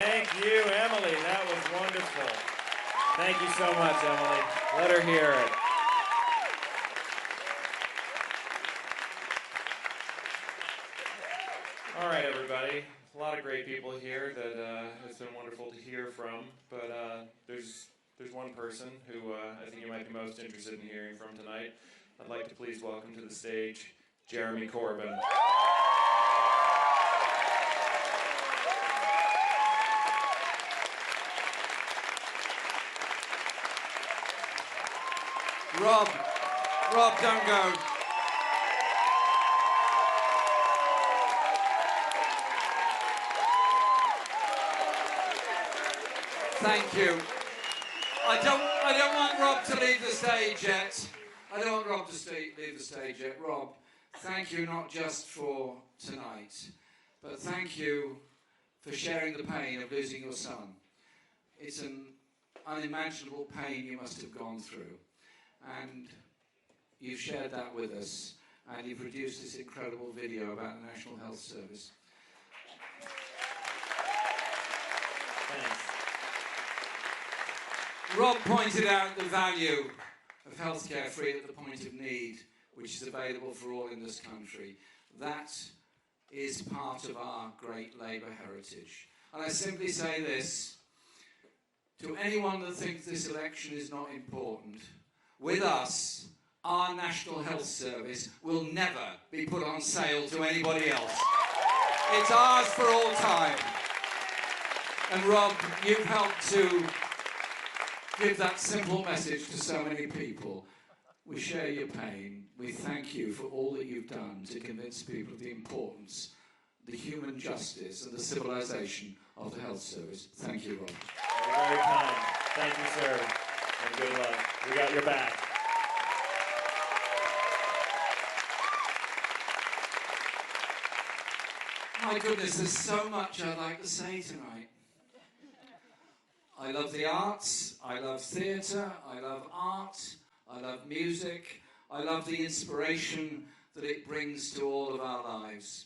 Thank you, Emily. That was wonderful. Thank you so much, Emily. Let her hear it. All right, everybody. A lot of great people here that it's been wonderful to hear from, but there's one person who I think you might be most interested in hearing from tonight. I'd like to please welcome to the stage Jeremy Corbyn. Rob, don't go. Thank you. I don't want Rob to leave the stage yet. I don't want Rob to leave the stage yet. Rob, thank you not just for tonight, but thank you for sharing the pain of losing your son. It's an unimaginable pain you must have gone through. And you've shared that with us, and you've produced this incredible video about the National Health Service. Thanks. Rob pointed out the value of healthcare free at the point of need, which is available for all in this country. That is part of our great Labour heritage. And I simply say this, to anyone that thinks this election is not important, with us, our National Health Service will never be put on sale to anybody else. It's ours for all time. And Rob, you've helped to give that simple message to so many people. We share your pain. We thank you for all that you've done to convince people of the importance, the human justice and the civilisation of the health service. Thank you, Rob. You're very kind. Thank you, sir. And good luck. We got your back. My goodness, there's so much I'd like to say tonight. I love the arts, I love theatre, I love art, I love music, I love the inspiration that it brings to all of our lives.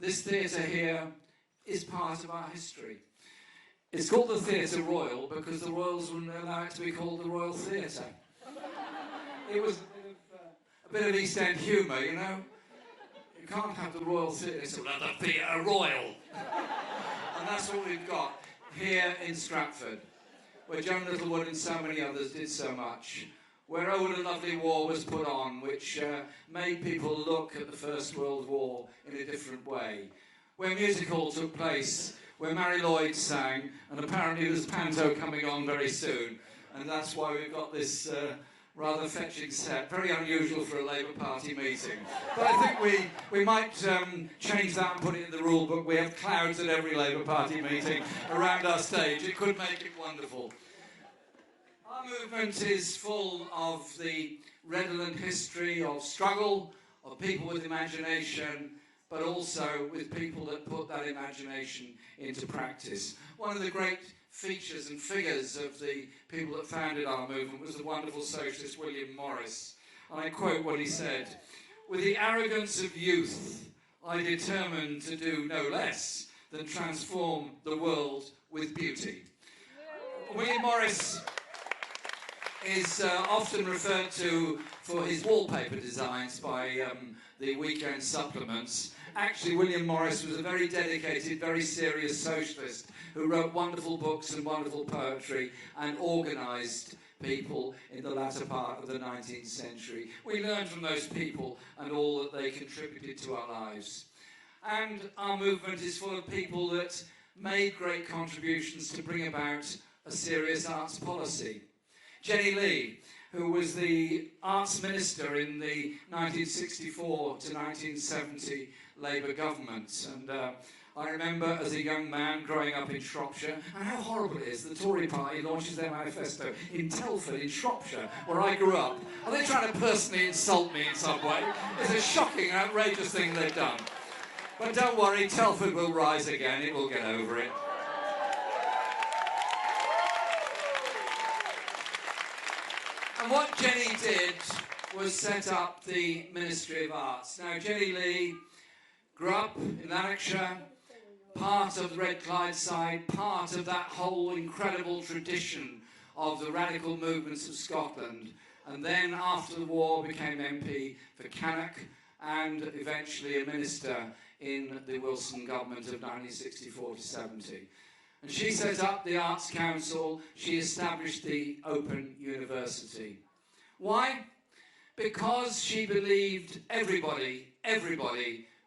This theatre here is part of our history. It's called the Theatre Royal because the Royals wouldn't allow it to be called the Royal Theatre. It was a bit of East End humour, you know. You can't have the Royal Theatre, so we'll have the Theatre Royal. And that's what we've got here in Stratford, where Joan Littlewood and so many others did so much, where Old and Lovely War was put on, which made people look at the First World War in a different way, where music hall took place, where Mary Lloyd sang, and apparently there's panto coming on very soon, and that's why we've got this rather fetching set, very unusual for a Labour Party meeting. But I think we might change that and put it in the rule book. We have clouds at every Labour Party meeting around our stage. It could make it wonderful. Our movement is full of the redolent history of struggle, of people with imagination, but also with people that put that imagination into practice. One of the great features and figures of the people that founded our movement was the wonderful socialist William Morris. And I quote what he said, "With the arrogance of youth, I determined to do no less than transform the world with beauty." William Morris is often referred to for his wallpaper designs by the weekend supplements. Actually, William Morris was a very dedicated, very serious socialist who wrote wonderful books and wonderful poetry and organised people in the latter part of the 19th century. We learned from those people and all that they contributed to our lives. And our movement is full of people that made great contributions to bring about a serious arts policy. Jenny Lee, who was the arts minister in the 1964 to 1970 Labour government. And I remember as a young man growing up in Shropshire, and how horrible it is, the Tory party launches their manifesto in Telford in Shropshire, where I grew up. Are they trying to personally insult me in some way? It's a shocking, outrageous thing they've done. But don't worry, Telford will rise again, it will get over it. And what Jenny did was set up the Ministry of Arts. Now, Jenny Lee grew up in Lanarkshire, part of Red Clydeside, part of that whole incredible tradition of the radical movements of Scotland, and then after the war became MP for Cannock and eventually a minister in the Wilson government of 1964 to 70. And she set up the Arts Council, she established the Open University. Why? Because she believed everybody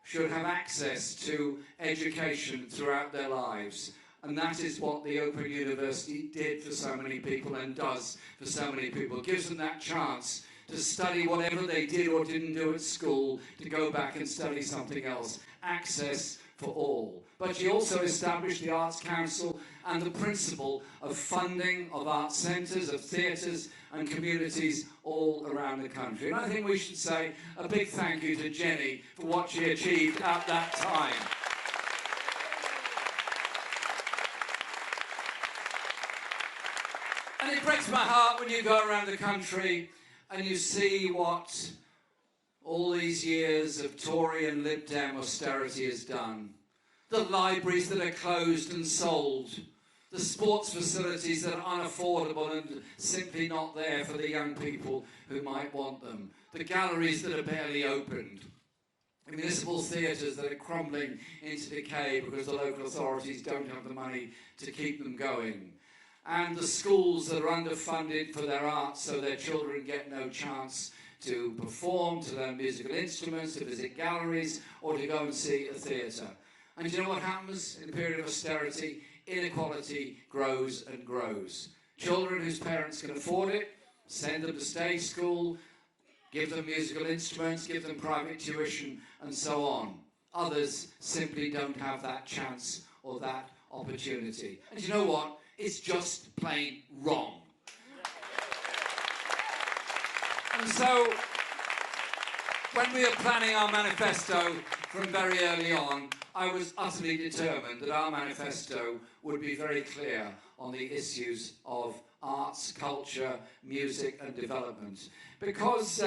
should have access to education throughout their lives. And that is what the Open University did for so many people and does for so many people. It gives them that chance to study whatever they did or didn't do at school, to go back and study something else. Access for all. But she also established the Arts Council and the principle of funding of art centres, of theatres and communities all around the country. And I think we should say a big thank you to Jenny for what she achieved at that time. And it breaks my heart when you go around the country and you see what all these years of Tory and Lib Dem austerity has done. The libraries that are closed and sold, the sports facilities that are unaffordable and simply not there for the young people who might want them, the galleries that are barely opened, the municipal theatres that are crumbling into decay because the local authorities don't have the money to keep them going, and the schools that are underfunded for their arts so their children get no chance to perform, to learn musical instruments, to visit galleries, or to go and see a theatre. And you know what happens in a period of austerity? Inequality grows and grows. Children whose parents can afford it, send them to stage school, give them musical instruments, give them private tuition, and so on. Others simply don't have that chance or that opportunity. And you know what? It's just plain wrong. And so, when we were planning our manifesto from very early on, I was utterly determined that our manifesto would be very clear on the issues of arts, culture, music and development. Because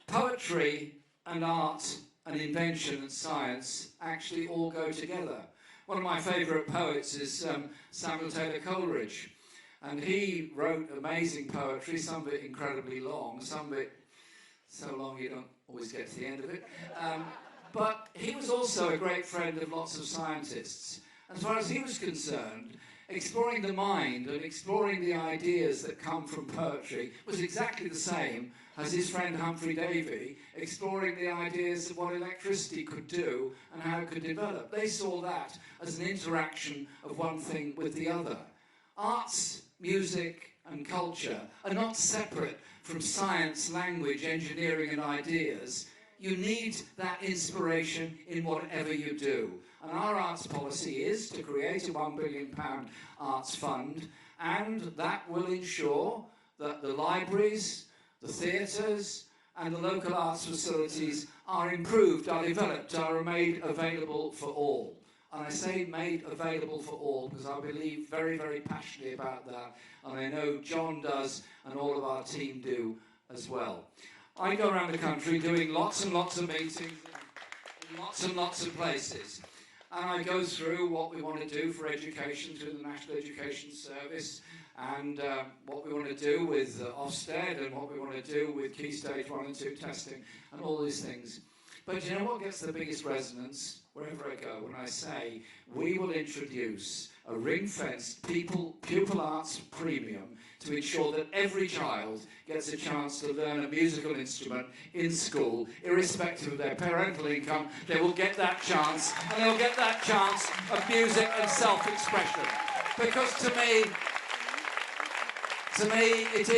poetry and art and invention and science actually all go together. One of my favourite poets is Samuel Taylor Coleridge. And he wrote amazing poetry, some of it incredibly long, some of it so long you don't always get to the end of it. But he was also a great friend of lots of scientists. As far as he was concerned, exploring the mind and exploring the ideas that come from poetry was exactly the same as his friend Humphrey Davy exploring the ideas of what electricity could do and how it could develop. They saw that as an interaction of one thing with the other. Arts, music and culture are not separate from science, language, engineering and ideas. You need that inspiration in whatever you do. And our arts policy is to create a £1 billion arts fund, and that will ensure that the libraries, the theatres and the local arts facilities are improved, are developed, are made available for all. And I say made available for all because I believe very, very passionately about that. And I know John does and all of our team do as well. I go around the country doing lots and lots of meetings in lots and lots of places. And I go through what we want to do for education through the National Education Service and what we want to do with Ofsted and what we want to do with Key Stage 1 and 2 testing and all these things. But you know what gets the biggest resonance? Wherever I go, when I say we will introduce a ring-fenced pupil arts premium to ensure that every child gets a chance to learn a musical instrument in school, irrespective of their parental income, they will get that chance, and they'll get that chance of music and self-expression. Because to me, it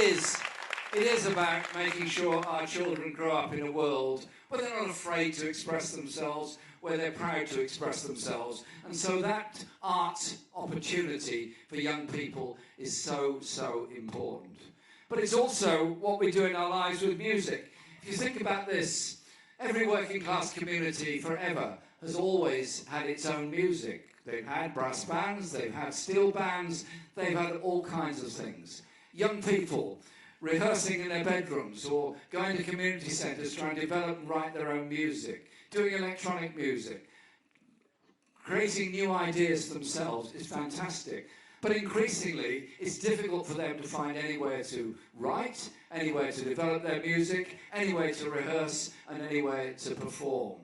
is about making sure our children grow up in a world where they're not afraid to express themselves, where they're proud to express themselves. And so that art opportunity for young people is so, so important. But it's also what we do in our lives with music. If you think about this, every working class community forever has always had its own music. They've had brass bands, they've had steel bands, they've had all kinds of things. Young people rehearsing in their bedrooms or going to community centres trying to develop and write their own music, doing electronic music, creating new ideas for themselves is fantastic. But increasingly, it's difficult for them to find anywhere to write, anywhere to develop their music, anywhere to rehearse, and anywhere to perform.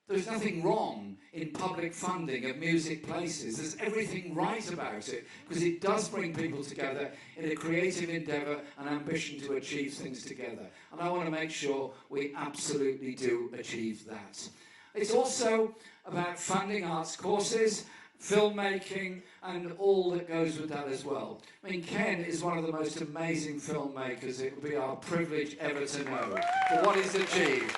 There's nothing wrong in public funding of music places. There's everything right about it, because it does bring people together in a creative endeavour and ambition to achieve things together. And I want to make sure we absolutely do achieve that. It's also about funding arts courses, filmmaking, and all that goes with that as well. I mean, Ken is one of the most amazing filmmakers it would be our privilege ever to know for what he's achieved.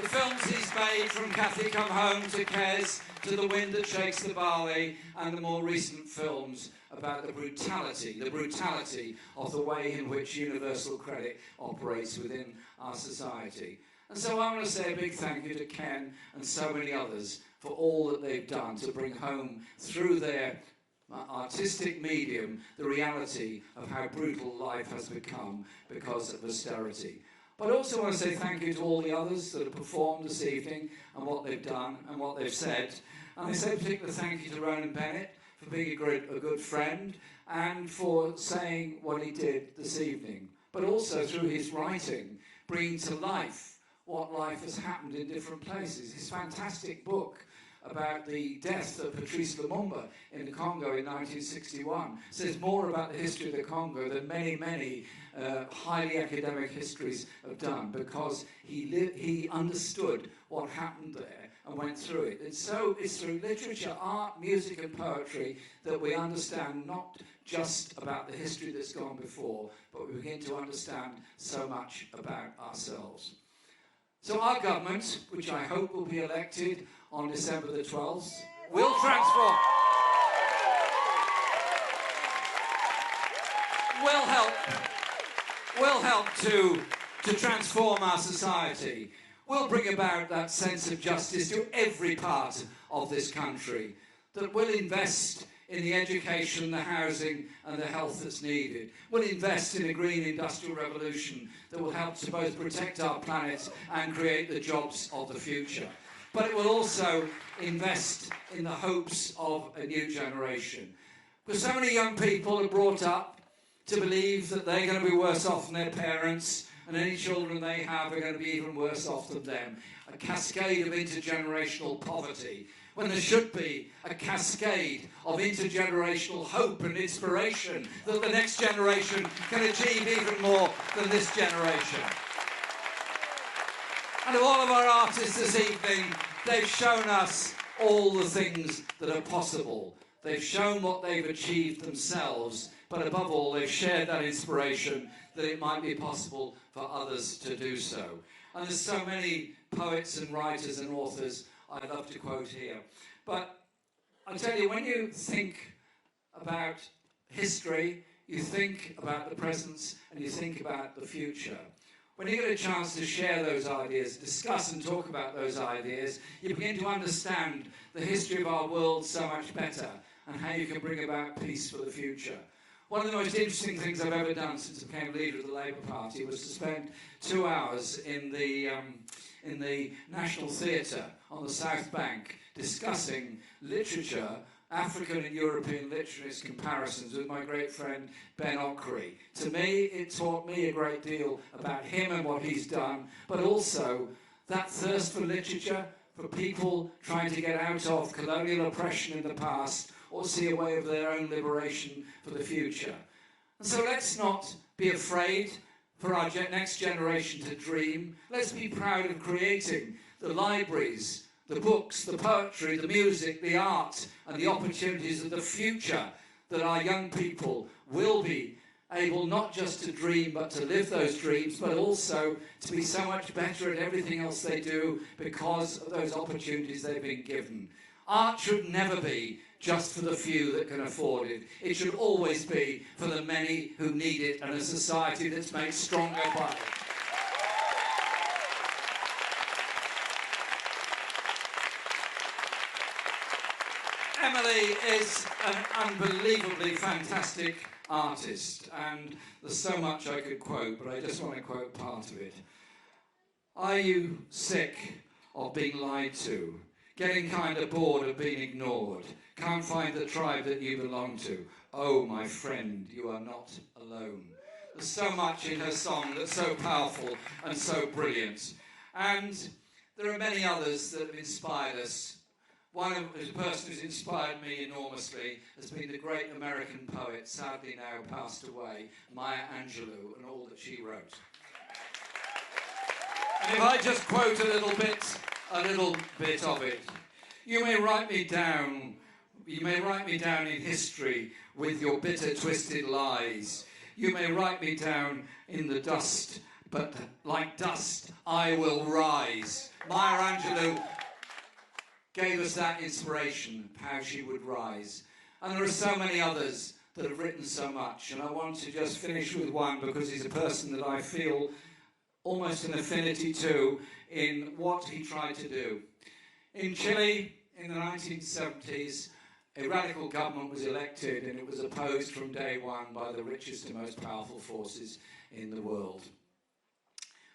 The films he's made, from Cathy Come Home to Kes, to The Wind That Shakes the Barley, and the more recent films about the brutality of the way in which universal credit operates within our society. And so I want to say a big thank you to Ken and so many others for all that they've done to bring home, through their artistic medium, the reality of how brutal life has become because of austerity. But I also want to say thank you to all the others that have performed this evening and what they've done and what they've said. And I say a particular thank you to Ronan Bennett for being a good friend and for saying what he did this evening. But also through his writing, bringing to life what life has happened in different places. His fantastic book about the death of Patrice Lumumba in the Congo in 1961 says more about the history of the Congo than many highly academic histories have done, because he understood what happened there and went through it. And so it's through literature, art, music and poetry that we understand not just about the history that's gone before, but we begin to understand so much about ourselves. So our government, which I hope will be elected on December the 12th, will transform, will help to transform our society, will bring about that sense of justice to every part of this country, that will invest in the education, the housing and the health that's needed, will invest in a green industrial revolution that will help to both protect our planet and create the jobs of the future. But it will also invest in the hopes of a new generation. Because so many young people are brought up to believe that they're going to be worse off than their parents, and any children they have are going to be even worse off than them. A cascade of intergenerational poverty, when there should be a cascade of intergenerational hope and inspiration that the next generation can achieve even more than this generation. And of all of our artists this evening, they've shown us all the things that are possible. They've shown what they've achieved themselves, but above all, they've shared that inspiration that it might be possible for others to do so. And there's so many poets and writers and authors I love to quote here. But I tell you, when you think about history, you think about the present and you think about the future. When you get a chance to share those ideas, discuss and talk about those ideas, you begin to understand the history of our world so much better and how you can bring about peace for the future. One of the most interesting things I've ever done since I became leader of the Labour Party was to spend 2 hours in the National Theatre on the South Bank discussing literature, African and European literature comparisons with my great friend Ben Ockery. To me, it taught me a great deal about him and what he's done, but also that thirst for literature, for people trying to get out of colonial oppression in the past or see a way of their own liberation for the future. And so let's not be afraid for our next generation to dream. Let's be proud of creating the libraries, the books, the poetry, the music, the art, and the opportunities of the future that our young people will be able not just to dream, but to live those dreams, but also to be so much better at everything else they do because of those opportunities they've been given. Art should never be just for the few that can afford it. It should always be for the many who need it, and a society that's made stronger by it. Emily is an unbelievably fantastic artist, and there's so much I could quote, but I just want to quote part of it. Are you sick of being lied to, getting kind of bored of being ignored, can't find the tribe that you belong to. Oh, my friend, you are not alone. There's so much in her song that's so powerful and so brilliant. And there are many others that have inspired us. One of the person who's inspired me enormously has been the great American poet, sadly now passed away, Maya Angelou, and all that she wrote. And if I just quote a little bit of it. You may write me down in history with your bitter, twisted lies. You may write me down in the dust, but like dust, I will rise. Maya Angelou gave us that inspiration, how she would rise. And there are so many others that have written so much, and I want to just finish with one because he's a person that I feel almost an affinity to in what he tried to do. In Chile, in the 1970s, a radical government was elected, and it was opposed from day one by the richest and most powerful forces in the world.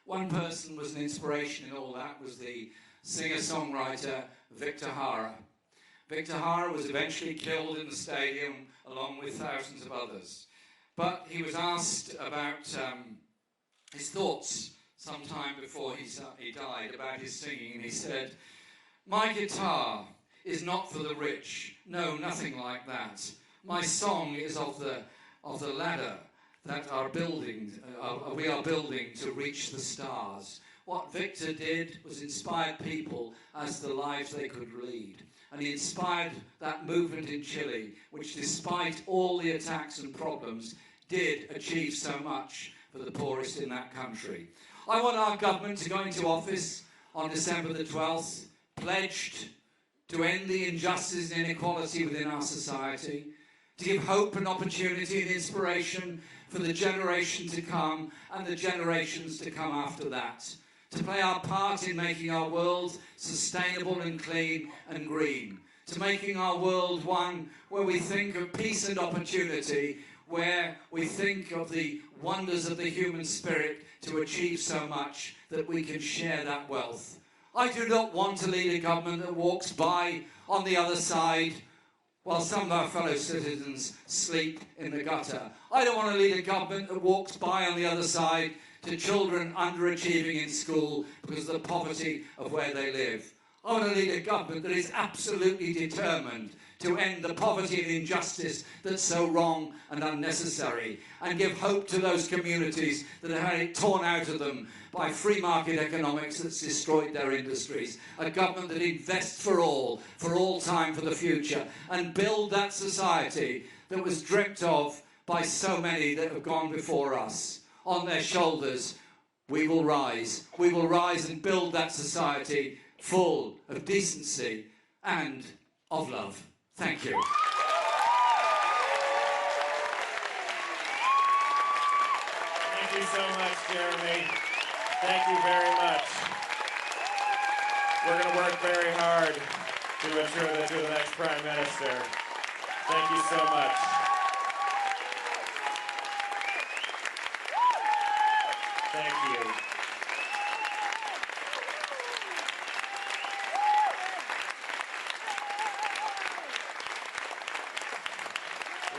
One person was an inspiration in all that, was the singer-songwriter Victor Jara. Victor Jara was eventually killed in the stadium along with thousands of others. But he was asked about his thoughts sometime before he died about his singing, and he said, "My guitar is not for the rich. No, nothing like that. My song is of the ladder that we are building to reach the stars." What Victor did was inspire people as to the lives they could lead. And he inspired that movement in Chile, which despite all the attacks and problems, did achieve so much for the poorest in that country. I want our government to go into office on December the 12th, pledged to end the injustice and inequality within our society, to give hope and opportunity and inspiration for the generation to come and the generations to come after that, to play our part in making our world sustainable and clean and green, to making our world one where we think of peace and opportunity, where we think of the wonders of the human spirit to achieve so much that we can share that wealth. I do not want to lead a government that walks by on the other side while some of our fellow citizens sleep in the gutter. I don't want to lead a government that walks by on the other side to children underachieving in school because of the poverty of where they live. I want to lead a government that is absolutely determined to end the poverty and injustice that's so wrong and unnecessary, and give hope to those communities that have had it torn out of them by free market economics that's destroyed their industries. A government that invests for all time, for the future, and build that society that was dreamt of by so many that have gone before us. On their shoulders, we will rise. We will rise and build that society full of decency and of love. Thank you. Thank you so much, Jeremy. Thank you very much. We're going to work very hard to ensure that you're the next Prime Minister. Thank you so much. Thank you.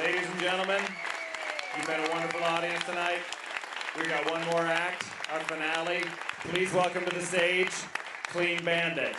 Ladies and gentlemen, you've been a wonderful audience tonight. We've got one more act, our finale. Please welcome to the stage, Clean Bandit.